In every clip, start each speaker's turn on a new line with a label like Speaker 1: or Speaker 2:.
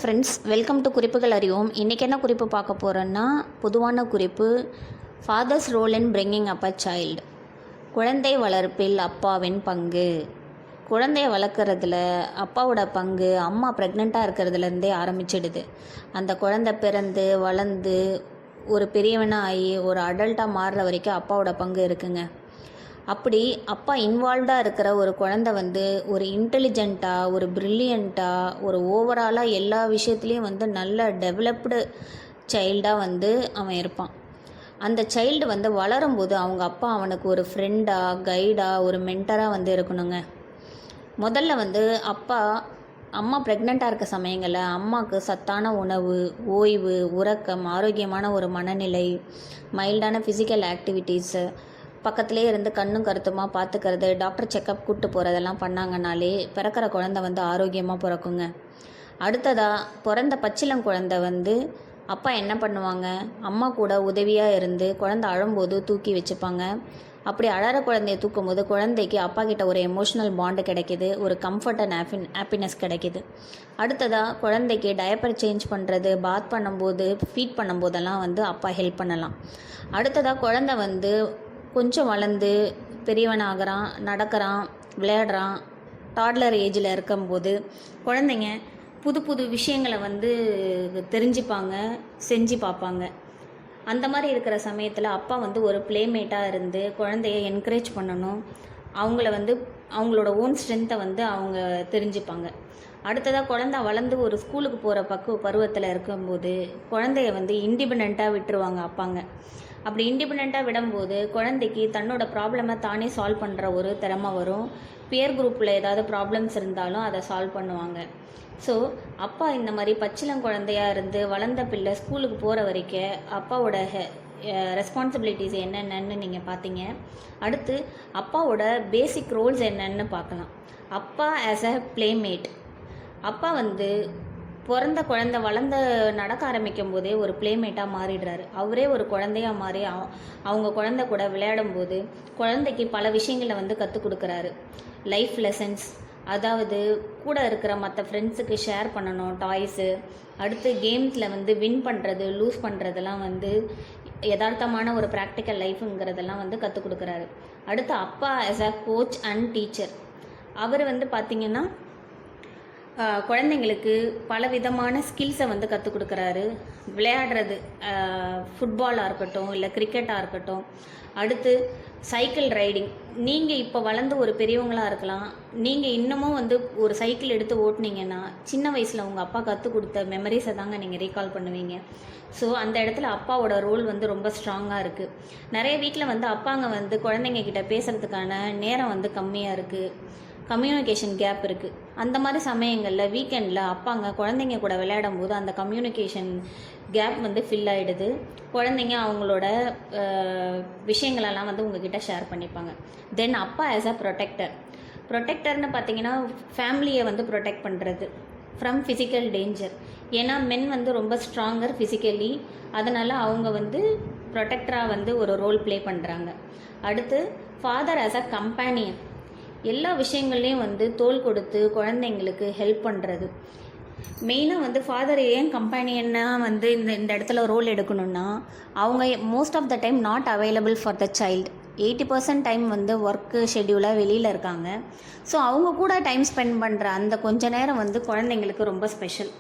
Speaker 1: Friends, welcome to குறிப்புகள் அறிவோம். இன்றைக்கி என்ன குறிப்பு பார்க்க போகிறோன்னா, பொதுவான குறிப்பு father's role in bringing up a child. குழந்தை வளர்ப்பில் அப்பாவின் பங்கு. குழந்தைய வளர்க்குறதுல அப்பாவோட பங்கு அம்மா ப்ரெக்னெண்ட்டாக இருக்கிறதுலேருந்தே ஆரம்பிச்சிடுது. அந்த குழந்தை பிறந்து வளர்ந்து ஒரு பெரியவனாக ஆகி ஒரு அடல்ட்டாக மாறுற வரைக்கும் அப்பாவோட பங்கு இருக்குங்க. அப்படி அப்பா இன்வால்வ்டாக இருக்கிற ஒரு குழந்தை ஒரு இன்டெலிஜென்ட்டாக, ஒரு ப்ரில்லியண்ட்டாக, ஒரு ஓவராலாக எல்லா விஷயத்துலேயும் நல்ல டெவலப்டு சைல்டாக அவன் இருப்பான். அந்த சைல்டு வளரும்போது அவங்க அப்பா அவனுக்கு ஒரு ஃப்ரெண்டாக, கைடாக, ஒரு மென்டராக இருக்கணுங்க. முதல்ல அப்பா அம்மா ப்ரெக்னெண்ட்டாக இருக்க சமயங்களில் அம்மாவுக்கு சத்தான உணவு, ஓய்வு, உறக்கம், ஆரோக்கியமான ஒரு மனநிலை, மைல்டான ஃபிசிக்கல் ஆக்டிவிட்டீஸு, பக்கத்துலேயே இருந்து கண்ணும் கருத்துமாக பார்த்துக்கிறது, டாக்டர் செக்கப் கூப்பிட்டு போகிறதெல்லாம் பண்ணாங்கனாலே பிறக்கிற குழந்தை ஆரோக்கியமாக பிறக்குங்க. அடுத்ததாக பிறந்த பச்சிளம் குழந்தை அப்பா என்ன பண்ணுவாங்க, அம்மா கூட உதவியாக இருந்து குழந்தை அழும்போது தூக்கி வச்சுப்பாங்க. அப்படி அழற குழந்தைய தூக்கும்போது குழந்தைக்கு அப்பா கிட்ட ஒரு எமோஷ்னல் பாண்டு கிடைக்கிது, ஒரு கம்ஃபர்ட் அண்ட் ஹாப்பினஸ் கிடைக்கிது. அடுத்ததாக குழந்தைக்கு டயப்பர் சேஞ்ச் பண்ணுறது, பாத் பண்ணும்போது, ஃபீட் பண்ணும்போதெல்லாம் அப்பா ஹெல்ப் பண்ணலாம். அடுத்ததாக குழந்தை கொஞ்சம் வளர்ந்து பெரியவனாகிறான், நடக்கிறான், விளையாடுறான், டாட்லர் ஏஜில் இருக்கும்போது குழந்தைங்க புது புது விஷயங்களை தெரிஞ்சுப்பாங்க, செஞ்சு பார்ப்பாங்க. அந்த மாதிரி இருக்கிற சமயத்தில் அப்பா ஒரு ப்ளேமேட்டாக இருந்து குழந்தைய என்கரேஜ் பண்ணணும். அவங்கள அவங்களோட ஓன் ஸ்ட்ரென்த்தை அவங்க தெரிஞ்சுப்பாங்க. அடுத்ததாக குழந்தை வளர்ந்து ஒரு ஸ்கூலுக்கு போகிற பருவத்தில் இருக்கும்போது குழந்தைய இண்டிபெண்ட்டாக விட்டுருவாங்க அப்பாங்க. அப்படி இண்டிபெண்ட்டாக விடும்போது குழந்தைக்கு தன்னோட ப்ராப்ளமை தானே சால்வ் பண்ணுற ஒரு திறமை வரும். பியர் குரூப்பில் ஏதாவது ப்ராப்ளம்ஸ் இருந்தாலும் அதை சால்வ் பண்ணுவாங்க. ஸோ அப்பா இந்த மாதிரி பச்சிளம் குழந்தையாக இருந்து வளர்ந்த பிள்ளை ஸ்கூலுக்கு போகிற வரைக்கும் அப்பாவோட ரெஸ்பான்சிபிலிட்டிஸ் என்னென்னு நீங்கள் பார்த்தீங்க. அடுத்து அப்பாவோட பேசிக் ரோல்ஸ் என்னென்னு பார்க்கலாம். அப்பா ஆஸ் அ ப்ளேமேட். அப்பா பிறந்த குழந்தை வளர்ந்த நடக்க ஆரம்பிக்கும் போதே ஒரு ப்ளேமேட்டாக மாறிடுறாரு. அவரே ஒரு குழந்தையாக மாறி அவங்க குழந்தை கூட விளையாடும்போது குழந்தைக்கு பல விஷயங்களை கற்றுக் கொடுக்குறாரு. லைஃப் லெசன்ஸ், அதாவது கூட இருக்கிற மற்ற ஃப்ரெண்ட்ஸுக்கு ஷேர் பண்ணணும் டாய்ஸு. அடுத்து கேம்ஸில் வின் பண்ணுறது, லூஸ் பண்ணுறதெல்லாம் யதார்த்தமான ஒரு ப்ராக்டிக்கல் லைஃபுங்கிறதெல்லாம் கற்றுக் கொடுக்குறாரு. அடுத்து அப்பா as a coach and teacher. அவர் பார்த்திங்கன்னா குழந்தைங்களுக்கு பல விதமான ஸ்கில்ஸை கற்றுக் கொடுக்குறாரு. விளையாடுறது, ஃபுட்பாலாக இருக்கட்டும், இல்லை கிரிக்கெட்டாக இருக்கட்டும். அடுத்து சைக்கிள் ரைடிங். நீங்கள் இப்போ வளர்ந்து ஒரு பெரியவங்களாக இருக்கலாம், நீங்கள் இன்னமும் ஒரு சைக்கிள் எடுத்து ஓட்டுனீங்கன்னா சின்ன வயசில் உங்கள் அப்பா கற்றுக் கொடுத்த மெமரிஸை தாங்க நீங்கள் ரீகால் பண்ணுவீங்க. ஸோ அந்த இடத்துல அப்பாவோட ரோல் ரொம்ப ஸ்ட்ராங்காக இருக்குது. நிறைய வீட்டில் அப்பாங்க குழந்தைங்க கிட்ட பேசுகிறதுக்கான நேரம் கம்மியாக இருக்குது, கம்யூனிகேஷன் கேப் இருக்குது. அந்த மாதிரி சமயங்களில் வீக்கெண்டில் அப்பாங்க குழந்தைங்க கூட விளையாடும் போது அந்த கம்யூனிகேஷன் கேப் ஃபில் ஆகிடுது. குழந்தைங்க அவங்களோட விஷயங்களெல்லாம் உங்ககிட்ட ஷேர் பண்ணிப்பாங்க. தென் அப்பா ஆஸ் அ ப்ரொடெக்டர்னு பார்த்தீங்கன்னா ஃபேமிலியை ப்ரொடெக்ட் பண்ணுறது ஃப்ரம் ஃபிசிக்கல் டேஞ்சர். ஏன்னா மென் ரொம்ப ஸ்ட்ராங்கர் ஃபிசிக்கலி, அதனால் அவங்க ப்ரொடெக்டராக ஒரு ரோல் ப்ளே பண்ணுறாங்க. அடுத்து ஃபாதர் ஆஸ் அ கம்பேனியன். எல்லா விஷயங்கள்லேயும் தோள் கொடுத்து குழந்தைங்களுக்கு ஹெல்ப் பண்ணுறது. மெயினாக ஃபாதர் ஏன் கம்பேனியனாக இந்த இடத்துல ரோல் எடுக்கணும்னா, அவங்க most of the time not available for the child. 80% time work ஷெட்யூலாக வெளியில் இருக்காங்க. ஸோ அவங்க கூட டைம் ஸ்பெண்ட் பண்ணுற அந்த கொஞ்ச நேரம் குழந்தைங்களுக்கு ரொம்ப ஸ்பெஷல்.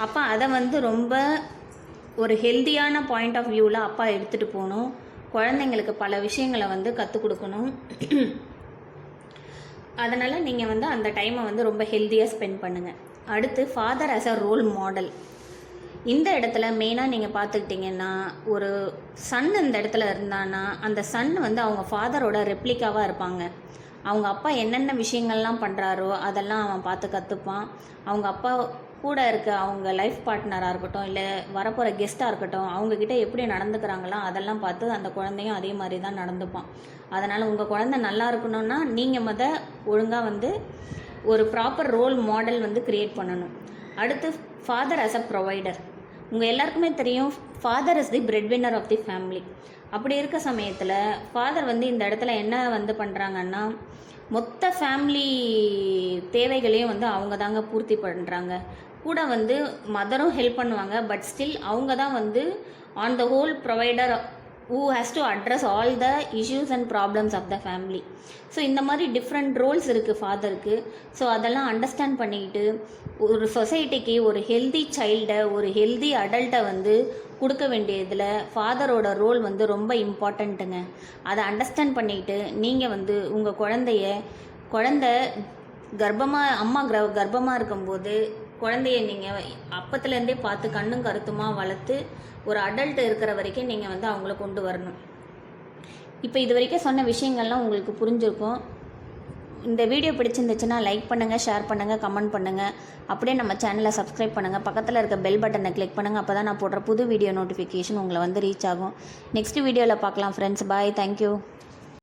Speaker 1: அப்போ அதை ரொம்ப ஒரு ஹெல்த்தியான பாயிண்ட் ஆஃப் வியூவில் அப்பா எடுத்துகிட்டு போகணும். குழந்தைங்களுக்கு பல விஷயங்களை கற்றுக் கொடுக்கணும். அதனால் நீங்கள் அந்த டைமை ரொம்ப ஹெல்த்தியாக ஸ்பெண்ட் பண்ணுங்கள். அடுத்து father as a role model. இந்த இடத்துல மெயினாக நீங்கள் பார்த்துக்கிட்டிங்கன்னா, ஒரு சன் இந்த இடத்துல இருந்தான்னா அந்த சன் அவங்க ஃபாதரோட ரெப்ளிக்காவாக இருப்பாங்க. அவங்க அப்பா என்னென்ன விஷயங்கள்லாம் பண்ணுறாரோ அதெல்லாம் அவன் பார்த்து கற்றுப்பான். அவங்க அப்பா கூட இருக்க அவங்க லைஃப் பார்ட்னராக இருக்கட்டும், இல்லை வரப்போகிற கெஸ்ட்டாக இருக்கட்டும், அவங்கக்கிட்ட எப்படி நடந்துக்கிறாங்களோ அதெல்லாம் பார்த்து அந்த குழந்தையும் அதே மாதிரி தான் நடந்துப்பான். அதனால் உங்கள் குழந்தை நல்லா இருக்கணும்னா நீங்கள் ஒழுங்காக ஒரு ப்ராப்பர் ரோல் மாடல் க்ரியேட் பண்ணணும். அடுத்து ஃபாதர் ஆஸ் அ ப்ரொவைடர். உங்கள் எல்லாருக்குமே தெரியும், father is the breadwinner of the family. அப்படி இருக்க சமயத்தில் ஃபாதர் இந்த இடத்துல என்ன பண்ணுறாங்கன்னா, மொத்த ஃபேமிலி தேவைகளையும் அவங்க தாங்க பூர்த்தி பண்ணுறாங்க. கூட வந்து மதரும் ஹெல்ப் பண்ணுவாங்க. பட் ஸ்டில் அவங்க தான் வந்து on the whole provider who has to address all the issues and problems of the family. So இந்த மாதிரி டிஃப்ரெண்ட் ரோல்ஸ் இருக்குது ஃபாதருக்கு. ஸோ அதெல்லாம் அண்டர்ஸ்டாண்ட் பண்ணிக்கிட்டு ஒரு சொசைட்டிக்கு ஒரு ஹெல்தி சைல்டை, ஒரு ஹெல்தி அடல்ட்டை வந்து கொடுக்க வேண்டியதில் ஃபாதரோட ரோல் வந்து ரொம்ப இம்பார்ட்டண்ட்டுங்க. அதை அண்டர்ஸ்டாண்ட் பண்ணிக்கிட்டு நீங்கள் வந்து உங்கள் குழந்தை அம்மா கர்ப்பமாக இருக்கும்போது குழந்தைய நீங்கள் அப்பத்துலேருந்தே பார்த்து கண்ணும் கருத்துமாக வளர்த்து ஒரு அடல்ட் இருக்கிற வரைக்கும் நீங்கள் வந்து அவங்கள கொண்டு வரணும். இப்போ இது வரைக்கும் சொன்ன விஷயங்கள்லாம் உங்களுக்கு புரிஞ்சிருக்கும். இந்த வீடியோ பிடிச்சிருந்துச்சுன்னா லைக் பண்ணுங்கள், ஷேர் பண்ணுங்கள், கமெண்ட் பண்ணுங்கள். அப்படியே நம்ம சேனலை சப்ஸ்கிரைப் பண்ணுங்கள். பக்கத்தில் இருக்க பெல் பட்டனை கிளிக் பண்ணுங்கள். அப்போ தான் நான் போடுற புது வீடியோ நோட்டிஃபிகேஷன் உங்களை வந்து ரீச் ஆகும். நெக்ஸ்ட் வீடியோவில் பார்க்கலாம் ஃப்ரெண்ட்ஸ். பாய். தேங்க்யூ.